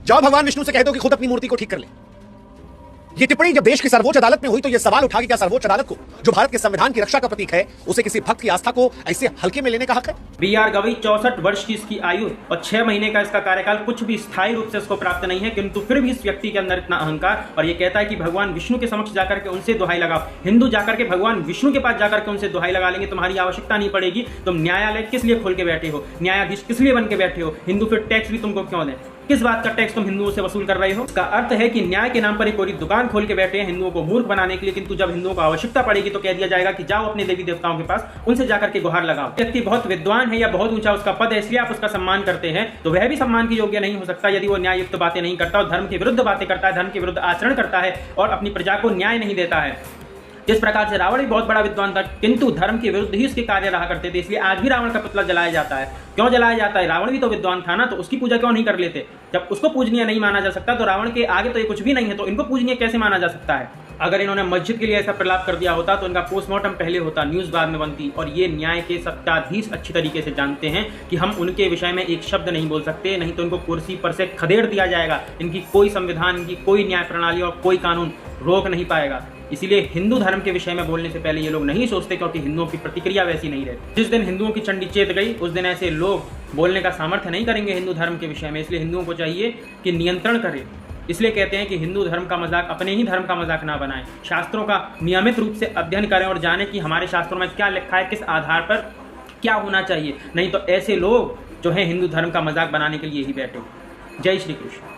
जाओ भगवान विष्णु से कह दो कि खुद अपनी मूर्ति को ठीक कर ले। ये टिप्पणी जब देश की सर्वोच्च अदालत में हुई तो यह सवाल उठा कि क्या सर्वोच्च अदालत को, जो भारत के संविधान की रक्षा का प्रतीक है, उसे किसी भक्त की आस्था को ऐसे हल्के में लेने का हक है? बी.आर. गवई 64 वर्ष की इसकी आयु और 6 महीने का इसका कार्यकाल, कुछ भी स्थायी रूप से इसको प्राप्त नहीं है, किंतु फिर भी इस व्यक्ति के अंदर इतना अहंकार, और ये कहता है कि भगवान विष्णु के समक्ष जाकर के उनसे दुहाई लगाओ। हिंदू जाकर के भगवान विष्णु के पास जाकर के उनसे दुहाई लगा लेंगे, तुम्हारी आवश्यकता नहीं पड़ेगी, तुम न्यायालय किस लिए खोल के बैठे हो, न्यायाधीश किस लिए बन के बैठे हो, हिंदू फिर टैक्स भी तुमको क्यों दें, किस बात का टैक्स तुम हिंदुओं से वसूल कर रहे हो? इसका अर्थ है कि न्याय के नाम पर एक पूरी दुकान खोल के बैठे हैं हिंदुओं को मूर्ख बनाने के लिए, किंतु जब हिंदुओं को आवश्यकता पड़ेगी तो कह दिया जाएगा कि जाओ अपने देवी देवताओं के पास, उनसे जाकर के गुहार लगाओ। व्यक्ति बहुत विद्वान है या बहुत ऊंचा उसका पद है, इसलिए आप उसका सम्मान करते हैं, तो वह भी सम्मान की योग्य नहीं हो सकता यदि वो न्याय युक्त बातें नहीं करता और धर्म के विरुद्ध बातें करता है, धर्म के विरुद्ध आचरण करता है और अपनी प्रजा को न्याय नहीं देता है। जिस प्रकार से रावण भी बहुत बड़ा विद्वान था, किंतु धर्म के विरुद्ध ही उसके कार्य रहा करते थे, इसलिए आज भी रावण का पुतला जलाया जाता है। क्यों जलाया जाता है? रावण भी तो विद्वान था ना, तो उसकी पूजा क्यों नहीं कर लेते? जब उसको पूजनीय नहीं माना जा सकता तो रावण के आगे तो ये कुछ भी नहीं है, तो इनको पूजनीय कैसे माना जा सकता है? अगर इन्होंने मस्जिद के लिए ऐसा प्रलाप कर दिया होता तो इनका पोस्टमार्टम पहले होता, न्यूज़ बाद में बनती। और ये न्याय के सत्ताधीश अच्छी तरीके से जानते हैं कि हम उनके विषय में एक शब्द नहीं बोल सकते, नहीं तो इनको कुर्सी पर से खदेड़ दिया जाएगा। इनकी कोई संविधान, इनकी कोई न्याय प्रणाली और कोई कानून रोक नहीं पाएगा। इसीलिए हिंदू धर्म के विषय में बोलने से पहले ये लोग नहीं सोचते, क्योंकि हिंदुओं की प्रतिक्रिया वैसी नहीं रहती। जिस दिन हिंदुओं की चंडी चेत गई उस दिन ऐसे लोग बोलने का सामर्थ्य नहीं करेंगे हिंदू धर्म के विषय में। इसलिए हिंदुओं को चाहिए कि नियंत्रण करें। इसलिए कहते हैं कि हिंदू धर्म का मजाक, अपने ही धर्म का मजाक ना बनाएं। शास्त्रों का नियमित रूप से अध्ययन करें और जानें कि हमारे शास्त्रों में क्या लिखा है, किस आधार पर क्या होना चाहिए। नहीं तो ऐसे लोग जो है हिंदू धर्म का मजाक बनाने के लिए ही बैठे। जय श्री कृष्ण।